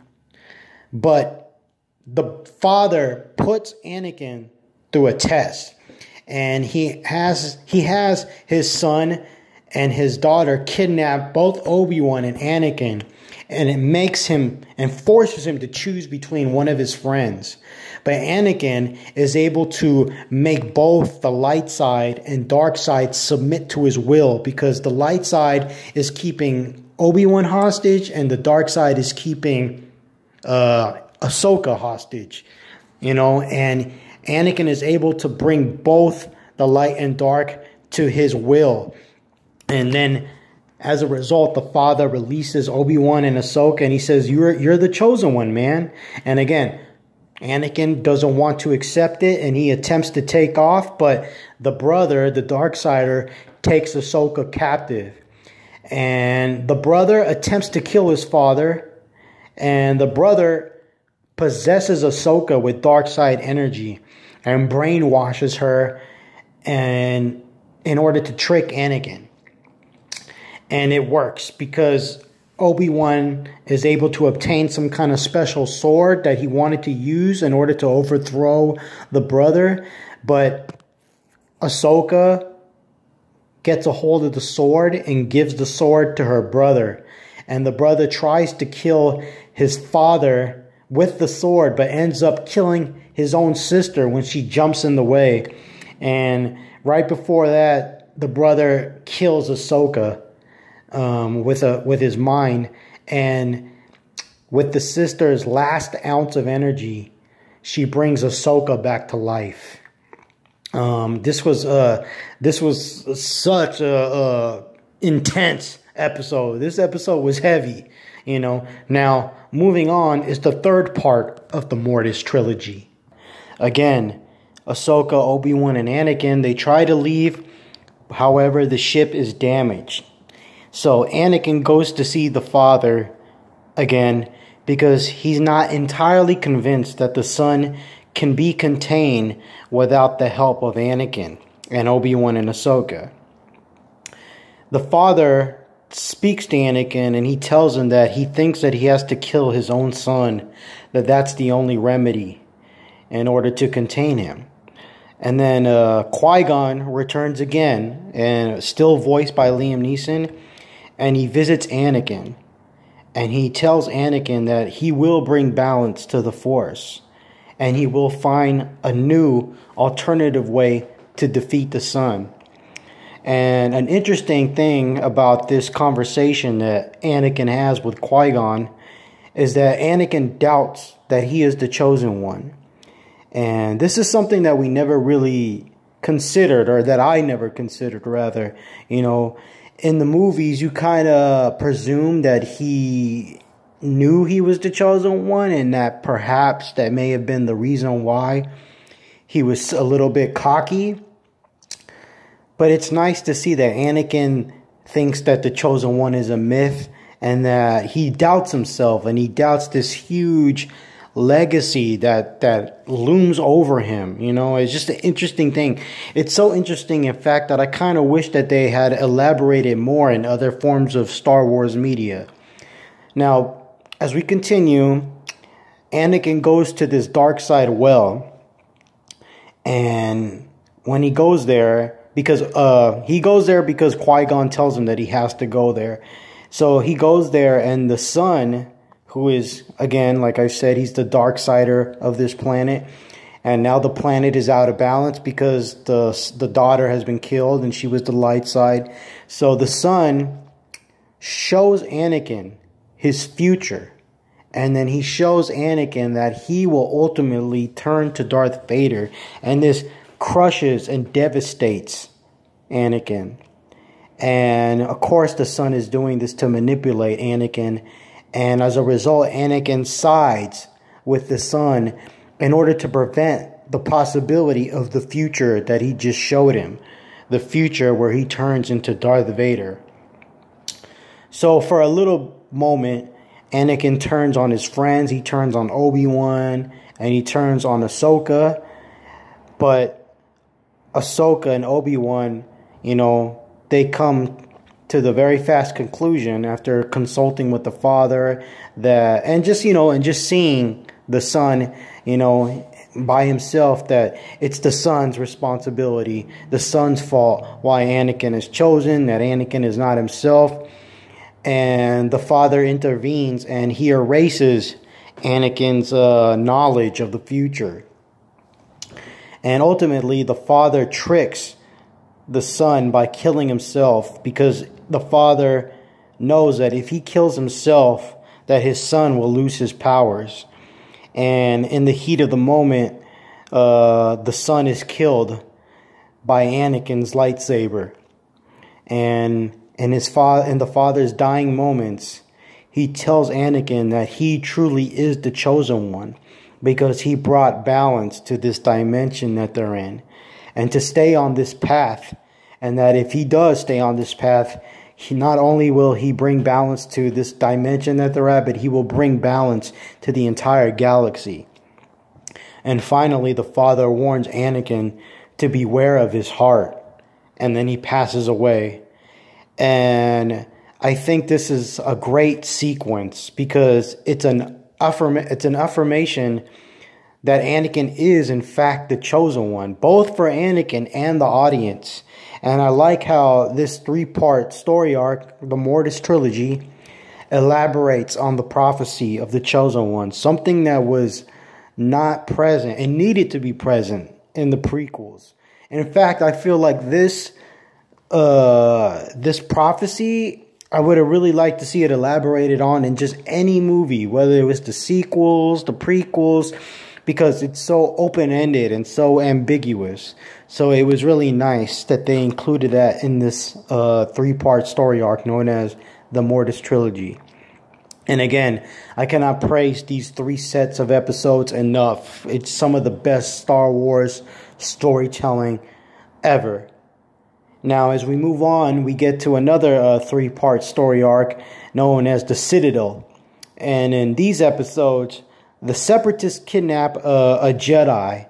but the father puts Anakin through a test. and he has his son and his daughter kidnap both Obi-Wan and Anakin, and it makes him and forces him to choose between one of his friends. But Anakin is able to make both the light side and dark side submit to his will, because the light side is keeping Obi-Wan hostage and the dark side is keeping Ahsoka hostage. And Anakin is able to bring both the light and dark to his will. And then as a result, the father releases Obi-Wan and Ahsoka, and he says, you're the chosen one, man. And again, Anakin doesn't want to accept it, and he attempts to take off, but the brother, the Darksider, takes Ahsoka captive. And the brother attempts to kill his father, and the brother possesses Ahsoka with dark side energy and brainwashes her and in order to trick Anakin. And it works because Obi-Wan is able to obtain some kind of special sword that he wanted to use in order to overthrow the brother. But Ahsoka gets a hold of the sword and gives the sword to her brother. And the brother tries to kill his father with the sword, but ends up killing his own sister when she jumps in the way. And right before that, the brother kills Ahsoka with his mind. And with the sister's last ounce of energy, she brings Ahsoka back to life. This was such a intense episode. This episode was heavy, Now, moving on is the third part of the Mortis trilogy. Again, Ahsoka, Obi-Wan, and Anakin, they try to leave. However, the ship is damaged. So Anakin goes to see the father again because he's not entirely convinced that the son can be contained without the help of Anakin and Obi-Wan and Ahsoka. The father speaks to Anakin and he tells him that he thinks that he has to kill his own son, that that's the only remedy in order to contain him. And then Qui-Gon returns again, and still voiced by Liam Neeson, and he visits Anakin. And he tells Anakin that he will bring balance to the Force, and he will find a new alternative way to defeat the Son. And an interesting thing about this conversation that Anakin has with Qui-Gon is that Anakin doubts that he is the chosen one. And this is something that we never really considered, or that I never considered, rather. In the movies, you kind of presume that he knew he was the chosen one, and that perhaps that may have been the reason why he was a little bit cocky. But it's nice to see that Anakin thinks that the chosen one is a myth, and that he doubts himself, and he doubts this huge legacy that looms over him. It's just an interesting thing. It's so interesting, in fact, that I kind of wish that they had elaborated more in other forms of Star Wars media. Now, as we continue, Anakin goes to this dark side well, and when he goes there, because Qui-Gon tells him that he has to go there. So he goes there, and the son, who is, again, like I said, he's the dark sider of this planet. And now the planet is out of balance because the daughter has been killed and she was the light side. So the son shows Anakin his future. And then he shows Anakin that he will ultimately turn to Darth Vader. And this crushes and devastates Anakin. And of course the son is doing this to manipulate Anakin. And as a result, Anakin sides with the son in order to prevent the possibility of the future that he just showed him. The future where he turns into Darth Vader. So for a little moment, Anakin turns on his friends. He turns on Obi-Wan. And he turns on Ahsoka. But Ahsoka and Obi-Wan, they come to the very fast conclusion after consulting with the father and just seeing the son, by himself that it's the son's responsibility, the son's fault why Anakin is chosen, that Anakin is not himself. And the father intervenes and he erases Anakin's knowledge of the future. And ultimately, the father tricks the son by killing himself, because the father knows that if he kills himself, that his son will lose his powers. And in the heat of the moment, the son is killed by Anakin's lightsaber. And in the father's dying moments, he tells Anakin that he truly is the chosen one, because he brought balance to this dimension that they're in, and to stay on this path. And that if he does stay on this path, he not only will he bring balance to this dimension that they're at, but he will bring balance to the entire galaxy. And finally, the father warns Anakin to beware of his heart. And then he passes away. And I think this is a great sequence, because it's an affirmation that Anakin is in fact the chosen one, both for Anakin and the audience. And I like how this 3-part story arc, the Mortis trilogy, elaborates on the prophecy of the chosen one, something that was not present and needed to be present in the prequels. And in fact, I feel like this prophecy, I would have really liked to see it elaborated on in just any movie, whether it was the sequels, the prequels, because it's so open-ended and so ambiguous. So it was really nice that they included that in this 3-part story arc known as the Mortis trilogy. And again, I cannot praise these 3 sets of episodes enough. It's some of the best Star Wars storytelling ever. Now, as we move on, we get to another 3-part story arc known as the Citadel. And in these episodes, the Separatists kidnap a Jedi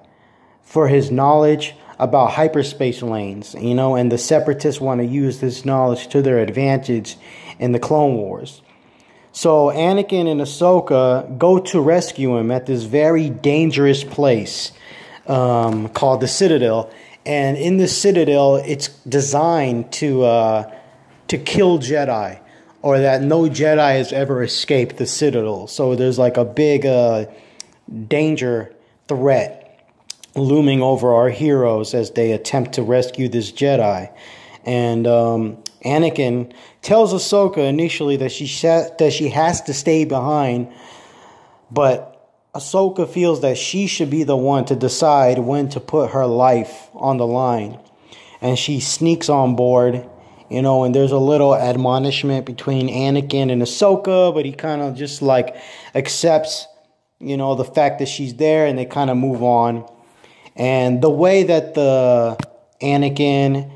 for his knowledge about hyperspace lanes, and the Separatists want to use this knowledge to their advantage in the Clone Wars. So Anakin and Ahsoka go to rescue him at this very dangerous place called the Citadel. And in the Citadel, it's designed to kill Jedi, or that no Jedi has ever escaped the Citadel. So there's like a big danger threat looming over our heroes as they attempt to rescue this Jedi. And Anakin tells Ahsoka initially that she has to stay behind, but Ahsoka feels that she should be the one to decide when to put her life on the line. And she sneaks on board, and there's a little admonishment between Anakin and Ahsoka, but he kind of just like accepts, the fact that she's there, and they kind of move on. And the way that the Anakin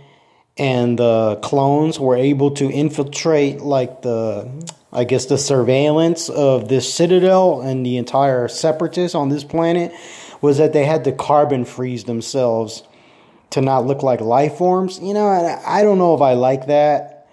and the clones were able to infiltrate the surveillance of this Citadel and the entire Separatists on this planet was that they had to carbon freeze themselves to not look like life forms. I don't know if I like that.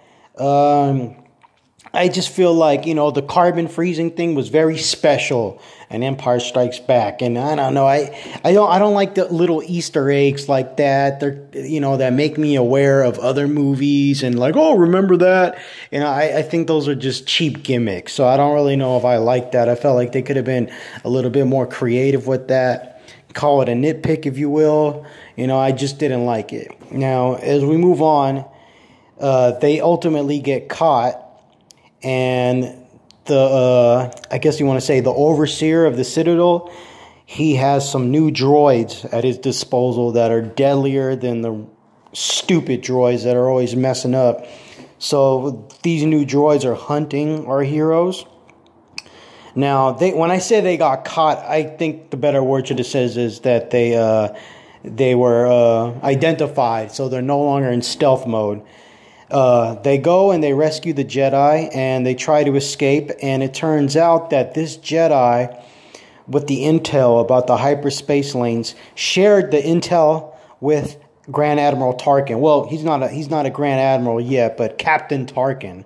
I just feel like, the carbon freezing thing was very special in Empire Strikes Back. And I don't know, I don't like the little Easter eggs like that. They're, that make me aware of other movies and like, oh, remember that? I think those are just cheap gimmicks. So I don't really know if I like that. I felt like they could have been a little bit more creative with that. Call it a nitpick, if you will. I just didn't like it. Now, as we move on, they ultimately get caught. And I guess you want to say the overseer of the Citadel, he has some new droids at his disposal that are deadlier than the stupid droids that are always messing up. So these new droids are hunting our heroes. Now, when I say they got caught, I think the better word should have said is that they were identified, so they're no longer in stealth mode. They go and they rescue the Jedi, and they try to escape, and it turns out that this Jedi, with the intel about the hyperspace lanes, shared the intel with Grand Admiral Tarkin. Well, he's not a Grand Admiral yet, but Captain Tarkin.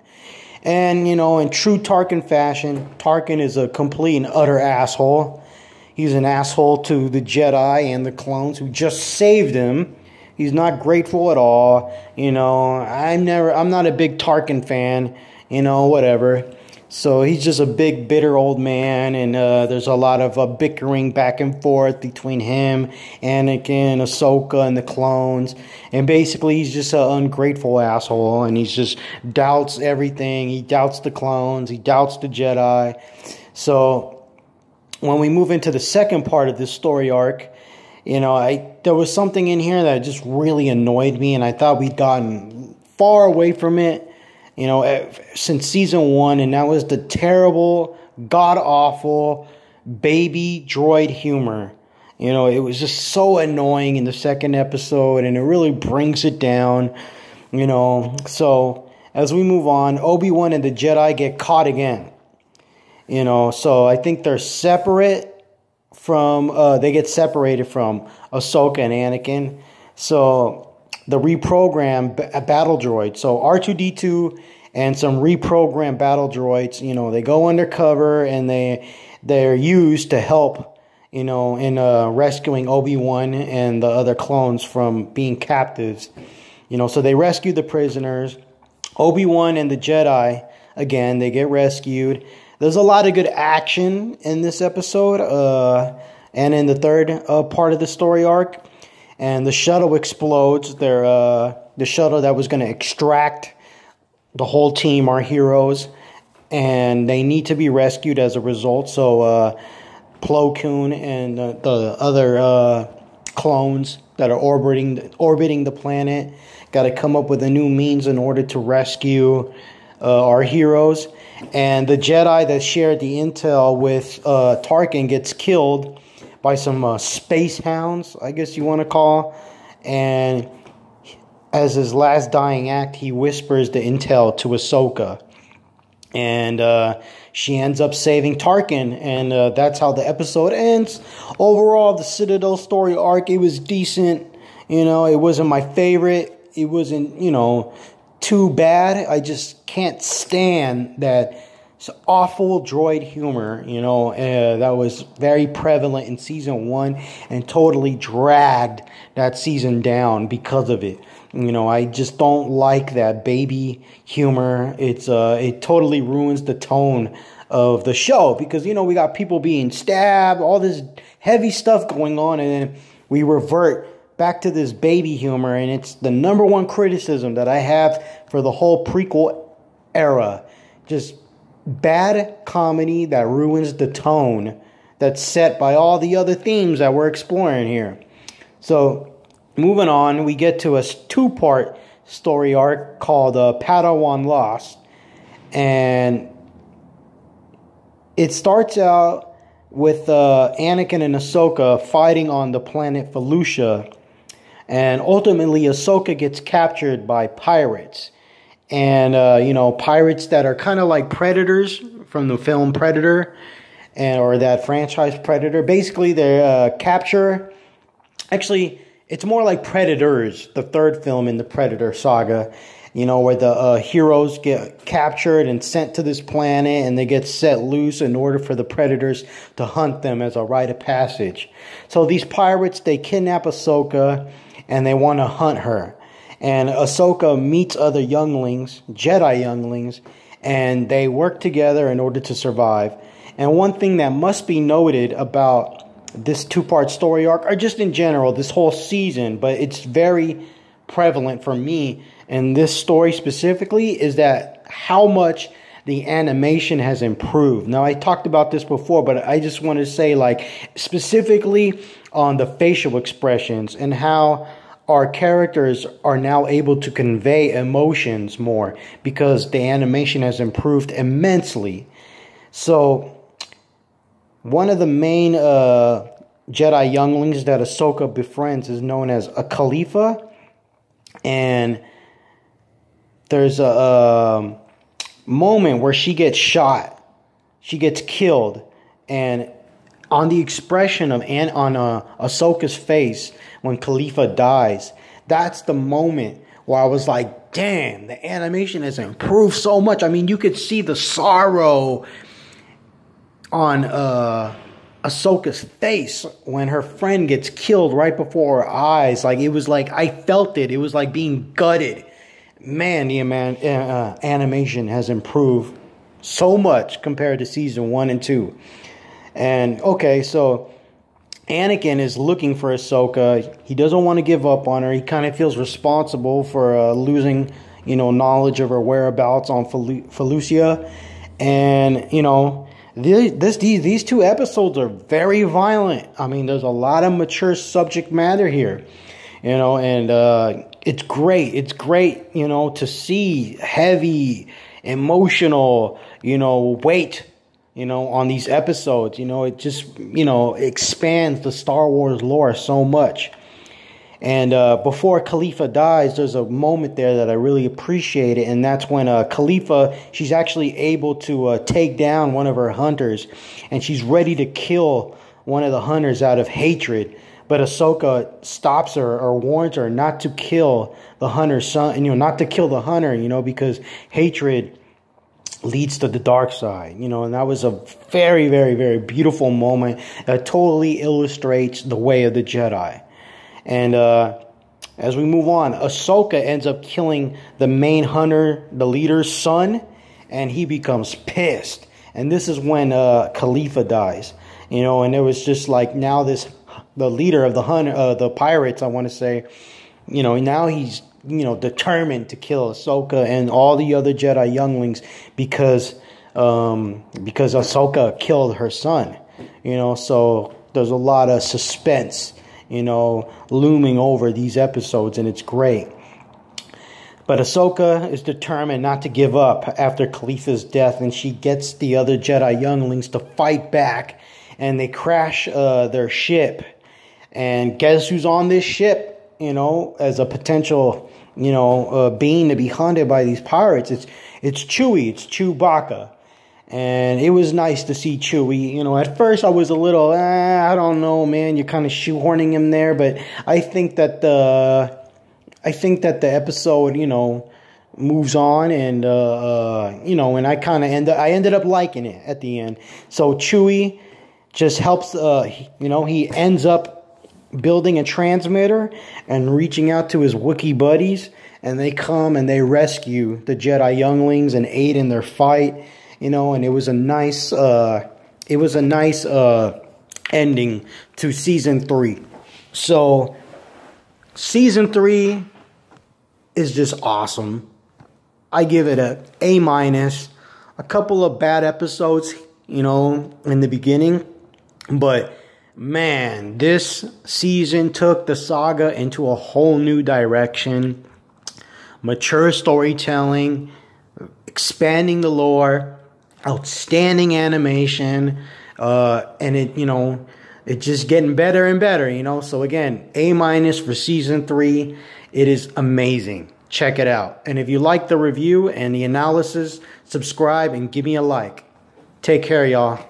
And, in true Tarkin fashion, Tarkin is a complete and utter asshole. He's an asshole to the Jedi and the clones who just saved him. He's not grateful at all. You know, I'm not a big Tarkin fan, you know, whatever. So he's just a big, bitter old man, and there's a lot of bickering back and forth between him, Anakin, Ahsoka, and the clones. And basically, he's just an ungrateful asshole, and he just doubts everything. He doubts the clones. He doubts the Jedi. So when we move into the second part of this story arc, you know, there was something in here that just really annoyed me, and I thought we'd gotten far away from it, you know, since season 1, and that was the terrible, god-awful baby droid humor. You know, it was just so annoying in the second episode, and it really brings it down, you know. So, as we move on, Obi-Wan and the Jedi get caught again. You know, so I think they're separate from, they get separated from Ahsoka and Anakin. So the reprogrammed battle droid. So R2-D2 and some reprogrammed battle droids, you know, they go undercover and they're used to help, you know, in rescuing Obi-Wan and the other clones from being captives. You know, so they rescue the prisoners. Obi-Wan and the Jedi, again, they get rescued. There's a lot of good action in this episode and in the third part of the story arc. And the shuttle explodes. The shuttle that was going to extract the whole team, our heroes, and they need to be rescued as a result. So Plo Koon and the other clones that are orbiting the planet got to come up with a new means in order to rescue our heroes. And the Jedi that shared the intel with Tarkin gets killed by some space hounds, I guess you want to call. And as his last dying act, he whispers the intel to Ahsoka. And she ends up saving Tarkin. And that's how the episode ends. Overall, the Citadel story arc, it was decent. You know, it wasn't my favorite. It wasn't, you know, too bad. I just can't stand that awful droid humor, you know, that was very prevalent in season 1 and totally dragged that season down because of it. You know, I just don't like that baby humor. It totally ruins the tone of the show because, you know, we got people being stabbed, all this heavy stuff going on, and then we revert back to this baby humor, and it's the number one criticism that I have for the whole prequel era. Just bad comedy that ruins the tone that's set by all the other themes that we're exploring here. So, moving on, we get to a 2-part story arc called Padawan Lost. And it starts out with Anakin and Ahsoka fighting on the planet Felucia. And ultimately, Ahsoka gets captured by pirates. And, you know, pirates that are kind of like Predators from the film Predator, or that franchise Predator. Basically, they capture... Actually, it's more like Predators, the third film in the Predator saga. You know, where the heroes get captured and sent to this planet, and they get set loose in order for the Predators to hunt them as a rite of passage. So these pirates, they kidnap Ahsoka, and they want to hunt her. And Ahsoka meets other younglings, Jedi younglings, and they work together in order to survive. And one thing that must be noted about this 2-part story arc, or just in general, this whole season, but it's very prevalent for me in this story specifically, is that how much the animation has improved. Now, I talked about this before, but I just want to say, like, specifically on the facial expressions and how our characters are now able to convey emotions more because the animation has improved immensely. So, one of the main Jedi younglings that Ahsoka befriends is known as a Khalifa. And there's a moment where she gets shot. She gets killed. And on the expression of Ahsoka's face when Khalifa dies, that's the moment where I was like, damn, the animation has improved so much. I mean, you could see the sorrow on Ahsoka's face when her friend gets killed right before her eyes. Like, it was like, I felt it. It was like being gutted. Man, the animation has improved so much compared to season 1 and 2. And, okay, so Anakin is looking for Ahsoka. He doesn't want to give up on her. He kind of feels responsible for losing, knowledge of her whereabouts on Felucia. And, these 2 episodes are very violent. I mean, there's a lot of mature subject matter here, and it's great. It's great, to see heavy, emotional, weight, on these episodes. It just, expands the Star Wars lore so much. And before Khalifa dies, there's a moment there that I really appreciate it, and that's when Khalifa, she's actually able to take down one of her hunters, and she's ready to kill one of the hunters out of hatred. But Ahsoka stops her or warns her not to kill the hunter's son, not to kill the hunter, because hatred leads to the dark side, and that was a very, very, very beautiful moment that totally illustrates the way of the Jedi. And as we move on, Ahsoka ends up killing the main hunter, the leader's son, and he becomes pissed. And this is when Khalifa dies, and it was just like, now the leader of the pirates, I want to say, now he's, determined to kill Ahsoka and all the other Jedi younglings because Ahsoka killed her son, so there's a lot of suspense, looming over these episodes, and it's great. But Ahsoka is determined not to give up after Khalifa's death, and she gets the other Jedi younglings to fight back, and they crash their ship. And guess who's on this ship, as a potential, being to be hunted by these pirates? It's Chewie, it's Chewbacca. And it was nice to see Chewie. At first I was a little, I don't know, man. You're kind of shoehorning him there, but I think that the episode, moves on, and and I ended up liking it at the end. So Chewie just helps. He ends up building a transmitter and reaching out to his Wookiee buddies, and they come and they rescue the Jedi younglings and aid in their fight. And it was a nice, ending to season 3. So season 3 is just awesome. I give it a A-. A couple of bad episodes, in the beginning, but man, this season took the saga into a whole new direction. Mature storytelling, expanding the lore, outstanding animation, and it's just getting better and better, So again, A- for season 3. It is amazing. Check it out. And if you like the review and the analysis, subscribe and give me a like. Take care, y'all.